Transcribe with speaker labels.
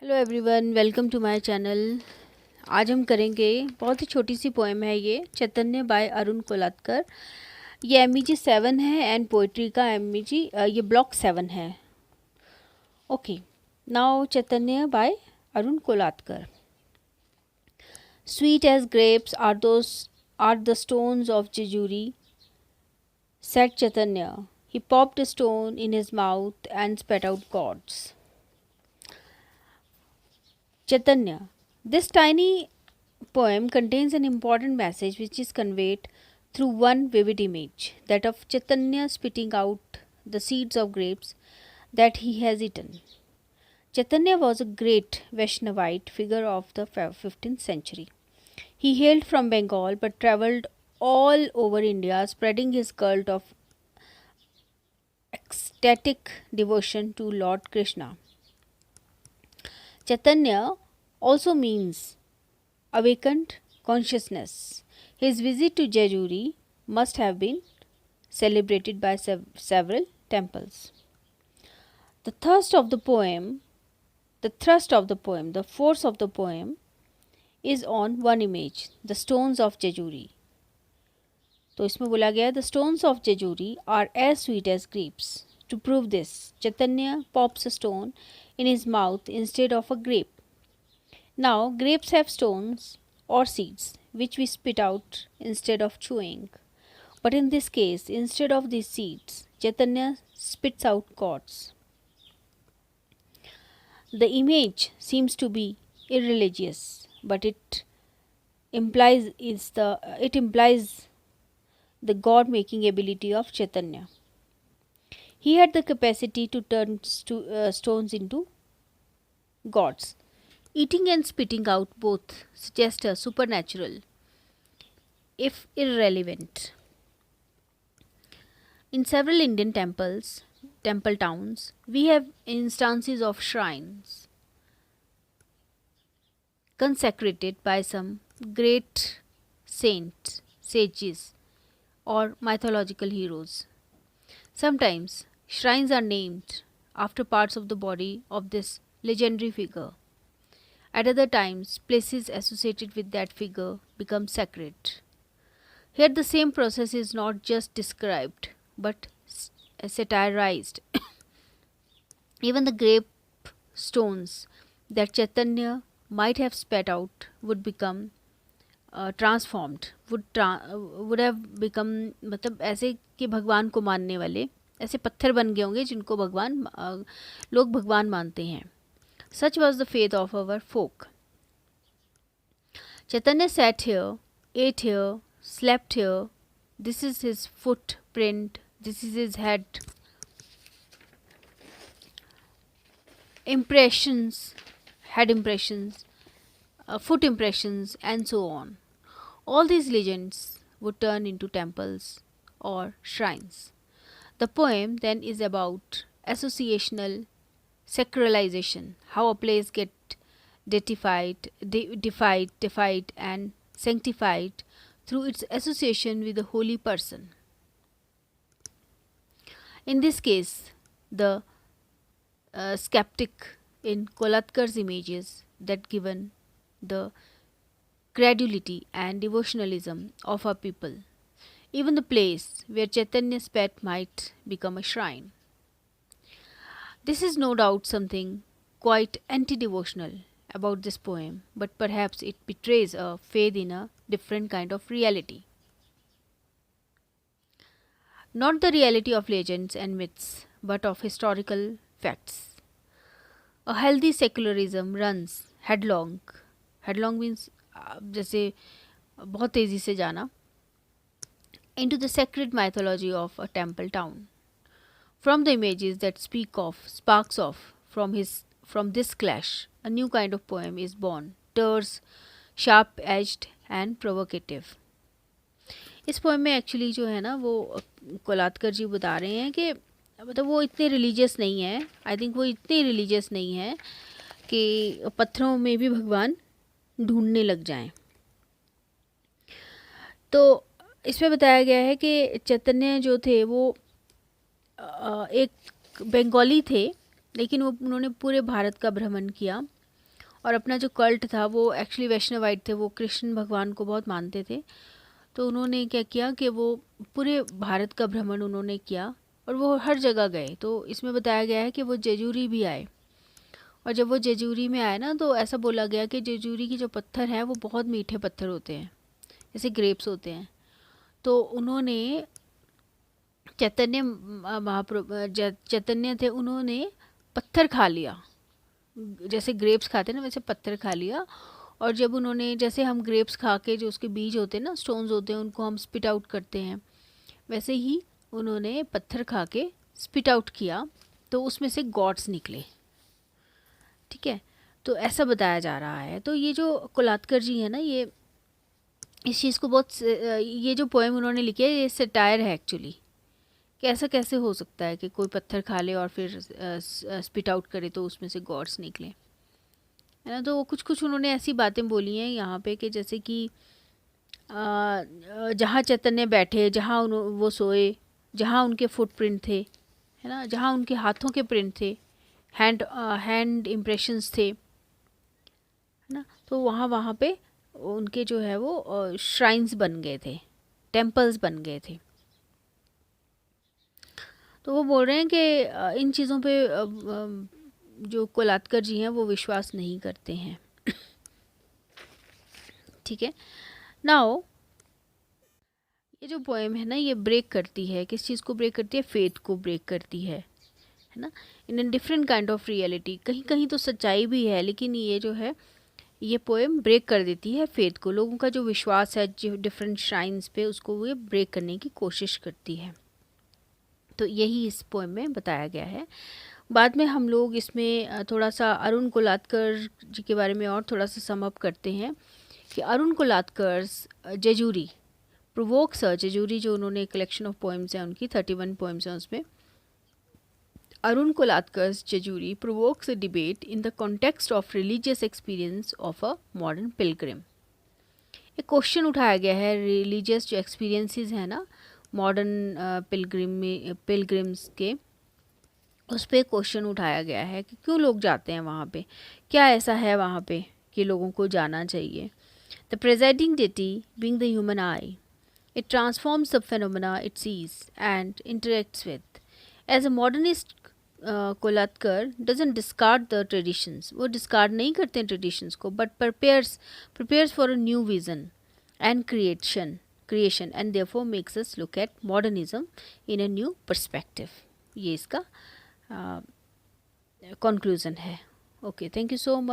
Speaker 1: Hello everyone, welcome to my channel. आज हम करेंगे, बहुत ही छोटी सी पोएम है ये, चैतन्य बाय अरुण कोलात्कर। ये एमईजी 7 है एंड पोइट्री का एमईजी ये ब्लॉक 7 है। Okay, now Chaitanya by Arun Kolatkar. Sweet as grapes are the stones of Jejuri, said Chaitanya. He popped a stone in his mouth and spat out gods. Chaitanya. This tiny poem contains an important message which is conveyed through one vivid image, that of Chaitanya spitting out the seeds of grapes that he has eaten. Chaitanya was a great Vaishnavite figure of the 15th century. He hailed from Bengal but travelled all over India, spreading his cult of ecstatic devotion to Lord Krishna. Chaitanya also means awakened consciousness. His visit to Jejuri must have been celebrated by several temples. The force of the poem is on one image, the stones of Jejuri. तो इसमें बोला गया the stones of Jejuri are as sweet as grapes. To prove this, Chaitanya pops a stone in his mouth instead of a grape. Now, grapes have stones or seeds which we spit out instead of chewing. But in this case, instead of these seeds, Chaitanya spits out gods. The image seems to be irreligious, but it implies the God-making ability of Chaitanya. He had the capacity to turn stones into gods. Eating and spitting out both suggest a supernatural, if irrelevant. In several Indian temple towns, we have instances of shrines consecrated by some great saints, sages, or mythological heroes. Sometimes shrines are named after parts of the body of this legendary figure. At other times, places associated with that figure become sacred. Here the same process is not just described but satirized. Even the grape stones that Chaitanya might have spat out would become transformed, would have become, मतलब ऐसे कि भगवान को मानने वाले ऐसे पत्थर बन गए होंगे जिनको लोग भगवान मानते हैं. Such was the faith of our folk. Chaitanya sat here, ate here, slept here. This is his footprint, this is his head. Head impressions, foot impressions, and so on. All these legends would turn into temples or shrines. The poem then is about associational sacralization, how a place gets defied, and sanctified through its association with a holy person. In this case, the skeptic in Kolatkar's images that given the credulity and devotionalism of our people. Even the place where Chaitanya spat might become a shrine. This is no doubt something quite anti-devotional about this poem, but perhaps it betrays a faith in a different kind of reality. Not the reality of legends and myths, but of historical facts. A healthy secularism runs headlong. Headlong means जैसे बहुत तेजी से जाना, into the sacred mythology of a temple town. From the images that sparks off from this clash, a new kind of poem is born, terse, sharp-edged and provocative. इस poem में actually जो है ना वो कोलात्कर जी बता रहे हैं कि मतलब वो इतने रिलीजियस नहीं है. आई थिंक वो इतने रिलीजियस नहीं है कि पत्थरों में भी भगवान ढूंढने लग जाएं. तो इसमें बताया गया है कि चैतन्य जो थे वो एक बंगाली थे, लेकिन उन्होंने पूरे भारत का भ्रमण किया और अपना जो कल्ट था वो एक्चुअली वैष्णवाइट थे, वो कृष्ण भगवान को बहुत मानते थे। तो उन्होंने क्या किया कि वो पूरे भारत का भ्रमण उन्होंने किया और वो हर जगह गए। तो इसमें बताया गया है कि वो जेजूरी भी आए, और जब वो जेजूरी में आए ना तो ऐसा बोला गया कि जेजूरी की जो पत्थर हैं वो बहुत मीठे पत्थर होते हैं, जैसे ग्रेप्स होते हैं। तो उन्होंने चैतन्य महाप्रभु चैतन्य थे, उन्होंने पत्थर खा लिया, जैसे ग्रेप्स खाते हैं ना वैसे पत्थर खा लिया। और जब उन्होंने, जैसे हम ग्रेप्स खा के जो उसके बीज होते हैं ना, स्टोन्स होते हैं, उनको हम स्पिट आउट करते हैं, वैसे ही उन्होंने पत्थर खा के स्पिट आउट किया, तो उसमें से गॉड्स निकले। ठीक है, तो ऐसा बताया जा रहा है। तो ये जो कोलात्कर जी है ना, ये इस चीज़ को बहुत ये जो पोएम उन्होंने लिखी है ये सटायर है एक्चुअली, कि ऐसा कैसे हो सकता है कि कोई पत्थर खा ले और फिर स्पिट आउट करे तो उसमें से गॉड्स निकले, है ना। तो कुछ कुछ उन्होंने ऐसी बातें बोली हैं यहाँ पे कि जैसे कि जहाँ चैतन्य बैठे, जहाँ वो सोए, जहाँ उनके फुटप्रिंट थे, है ना, जहाँ उनके हाथों के प्रिंट थे, हैंड इम्प्रेशंस थे, है ना, तो वहाँ वहाँ पे उनके जो है वो श्राइन्स बन गए थे, टेम्पल्स बन गए थे। तो वो बोल रहे हैं कि इन चीज़ों पे जो कोलात्कर जी हैं वो विश्वास नहीं करते हैं। ठीक है, नाउ ये जो पोएम है ना ये ब्रेक करती है, किस चीज़ को ब्रेक करती है? फेथ को ब्रेक करती है ना, in a different kind of reality. कहीं कहीं तो सच्चाई भी है, लेकिन ये जो है ये पोएम ब्रेक कर देती है फेथ को, लोगों का जो विश्वास है जो डिफरेंट श्राइन्स पे, उसको ये ब्रेक करने की कोशिश करती है। तो यही इस पोएम में बताया गया है। बाद में हम लोग इसमें थोड़ा सा अरुण कोलात्कर जी के बारे में और थोड़ा सा सम अप करते हैं कि अरुण कोलात्कर्स जेजूरी प्रोवोक्स, जेजूरी जो उन्होंने कलेक्शन ऑफ पोएम्स हैं उनकी 31 पोएम्स हैं उसमें, Arun Kolatkar's Jejuri provokes a debate in the context of religious experience of a modern pilgrim. एक क्वेश्चन उठाया गया है, रिलीजियस जो एक्सपीरियंसेस हैं ना मॉडर्न पिलग्रिम्स के, उस पर क्वेश्चन उठाया गया है कि क्यों लोग जाते हैं वहाँ पे, क्या ऐसा है वहाँ पे कि लोगों को जाना चाहिए। The presiding deity being the human eye, it transforms the phenomena it sees and interacts with. As a modernist, Kolatkar doesn't discard the traditions, वो डिस्कार्ड नहीं करते हैं ट्रेडिशंस को, but prepares for a new vision and creation and therefore makes us look at modernism in a new perspective. ये इसका conclusion है। Okay, thank you so much.